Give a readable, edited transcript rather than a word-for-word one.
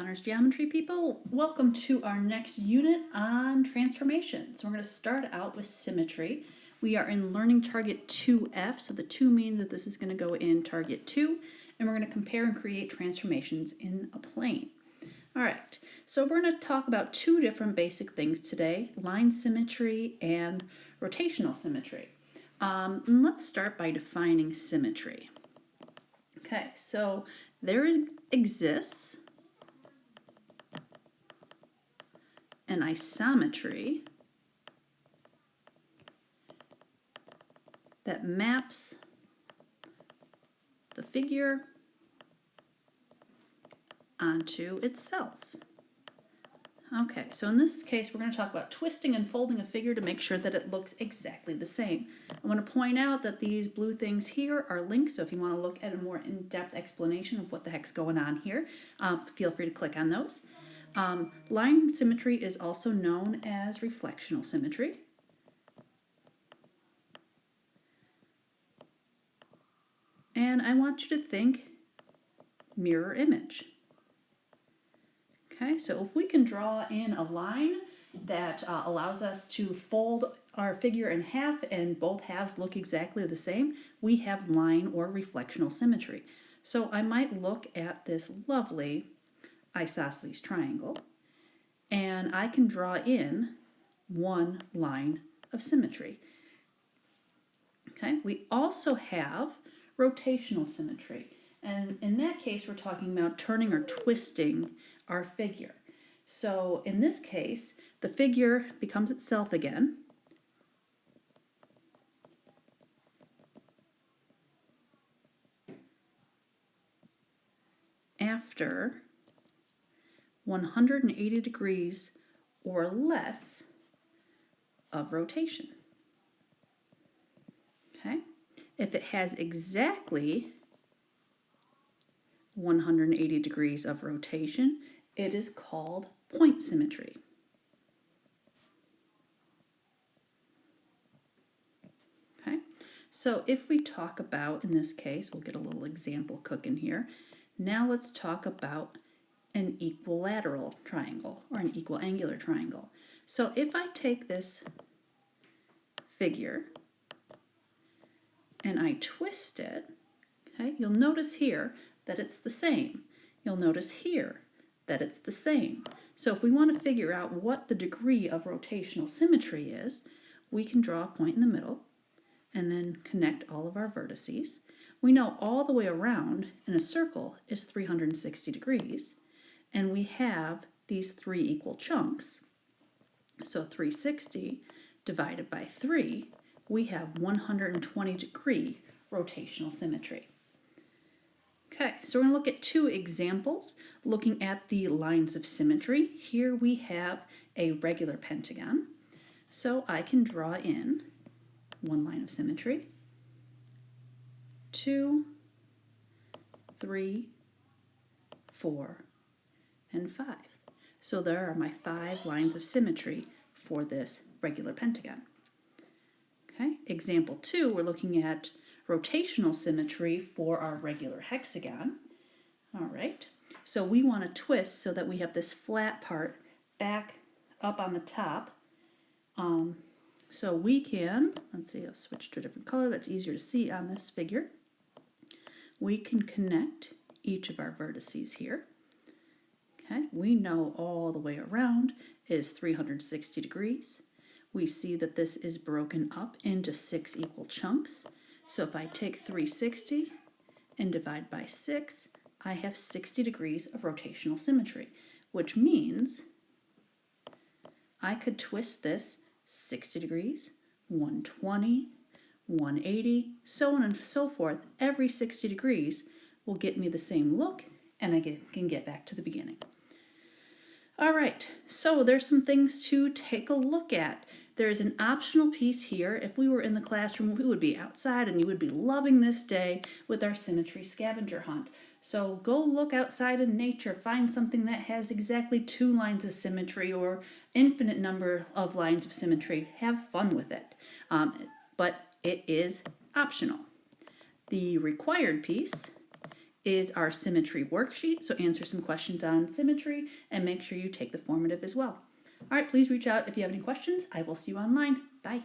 Honors Geometry people, welcome to our next unit on transformation. So we're going to start out with symmetry. We are in Learning Target 2F, so the 2 means that this is going to go in Target 2, and we're going to compare and create transformations in a plane. Alright, so we're going to talk about 2 different basic things today, line symmetry and rotational symmetry. And let's start by defining symmetry. Okay, so there exists an isometry that maps the figure onto itself. Okay, so in this case we're going to talk about twisting and folding a figure to make sure that it looks exactly the same. I want to point out that these blue things here are links, so if you want to look at a more in-depth explanation of what the heck's going on here, feel free to click on those. Line symmetry is also known as reflectional symmetry. And I want you to think mirror image. Okay, so if we can draw in a line that allows us to fold our figure in half and both halves look exactly the same, we have line or reflectional symmetry. So I might look at this lovely isosceles triangle and I can draw in one line of symmetry. Okay, we also have rotational symmetry, and in that case we're talking about turning or twisting our figure. So in this case the figure becomes itself again, after 180 degrees or less of rotation. Okay, if it has exactly 180 degrees of rotation, it is called point symmetry. Okay, so if we talk about, in this case, we'll get a little example cooking here. Now let's talk about an equilateral triangle or an equal angular triangle. So if I take this figure and I twist it, okay, you'll notice here that it's the same. You'll notice here that it's the same. So if we want to figure out what the degree of rotational symmetry is, we can draw a point in the middle and then connect all of our vertices. We know all the way around in a circle is 360 degrees, and we have these 3 equal chunks. So 360 divided by 3, we have 120 degree rotational symmetry. Okay, so we're going to look at 2 examples looking at the lines of symmetry. Here we have a regular pentagon. So I can draw in one line of symmetry, 2, 3, 4, and 5. So there are my 5 lines of symmetry for this regular pentagon. Okay, example 2, we're looking at rotational symmetry for our regular hexagon. All right, so we want to twist so that we have this flat part back up on the top. So we can, let's see, I'll switch to a different color that's easier to see on this figure. We can connect each of our vertices here. Okay, we know all the way around is 360 degrees. We see that this is broken up into 6 equal chunks. So if I take 360 and divide by 6, I have 60 degrees of rotational symmetry, which means I could twist this 60 degrees, 120, 180, so on and so forth. Every 60 degrees will get me the same look, and I can get back to the beginning. All right, so there's some things to take a look at. There's an optional piece here. If we were in the classroom, we would be outside and you would be loving this day with our symmetry scavenger hunt. So go look outside in nature, find something that has exactly 2 lines of symmetry or infinite number of lines of symmetry. Have fun with it, but it is optional. The required piece is our symmetry worksheet. So answer some questions on symmetry and make sure you take the formative as well. All right, please reach out if you have any questions. I will see you online. Bye.